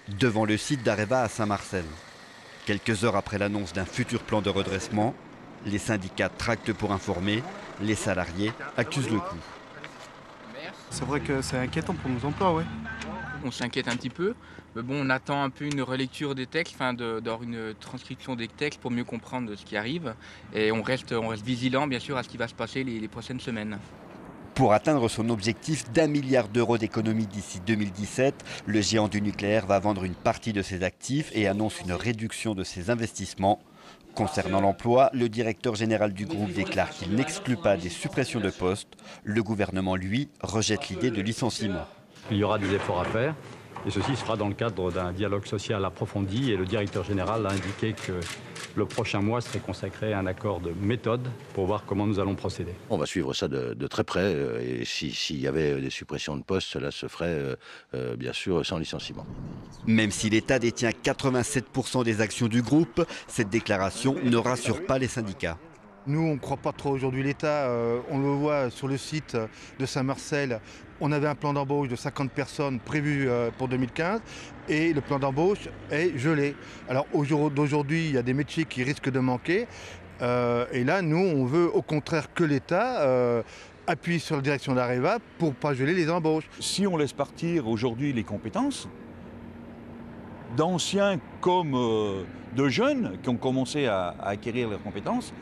devant le site d'Areva à Saint-Marcel. Quelques heures après l'annonce d'un futur plan de redressement, les syndicats tractent pour informer, les salariés accusent le coup. C'est vrai que c'est inquiétant pour nos emplois, ouais. On s'inquiète un petit peu, mais bon, on attend un peu une relecture des textes, une transcription des textes pour mieux comprendre ce qui arrive. Et on reste vigilant, bien sûr, à ce qui va se passer les prochaines semaines. Pour atteindre son objectif d'1 milliard d'euros d'économie d'ici 2017, le géant du nucléaire va vendre une partie de ses actifs et annonce une réduction de ses investissements. Concernant l'emploi, le directeur général du groupe déclare qu'il n'exclut pas des suppressions de postes. Le gouvernement, lui, rejette l'idée de licenciement. Il y aura des efforts à faire et ceci sera dans le cadre d'un dialogue social approfondi et le directeur général a indiqué que le prochain mois serait consacré à un accord de méthode pour voir comment nous allons procéder. On va suivre ça de très près et s'il y avait des suppressions de postes, cela se ferait bien sûr sans licenciement. Même si l'État détient 87% des actions du groupe, cette déclaration ne rassure pas les syndicats. Nous, on ne croit pas trop aujourd'hui l'État. On le voit sur le site de Saint-Marcel. On avait un plan d'embauche de 50 personnes prévu pour 2015 et le plan d'embauche est gelé. Alors d'aujourd'hui, il y a des métiers qui risquent de manquer. Et là, nous, on veut au contraire que l'État appuie sur la direction d'Areva pour ne pas geler les embauches. Si on laisse partir aujourd'hui les compétences, d'anciens comme de jeunes qui ont commencé à acquérir leurs compétences,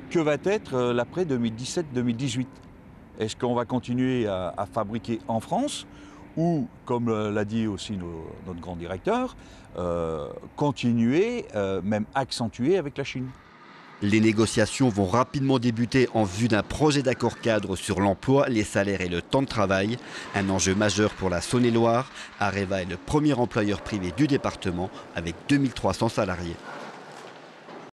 que va être l'après 2017-2018 ? Est-ce qu'on va continuer à fabriquer en France ou, comme l'a dit aussi notre grand directeur, continuer, même accentuer avec la Chine ? Les négociations vont rapidement débuter en vue d'un projet d'accord cadre sur l'emploi, les salaires et le temps de travail. Un enjeu majeur pour la Saône-et-Loire. Areva est le premier employeur privé du département avec 2300 salariés.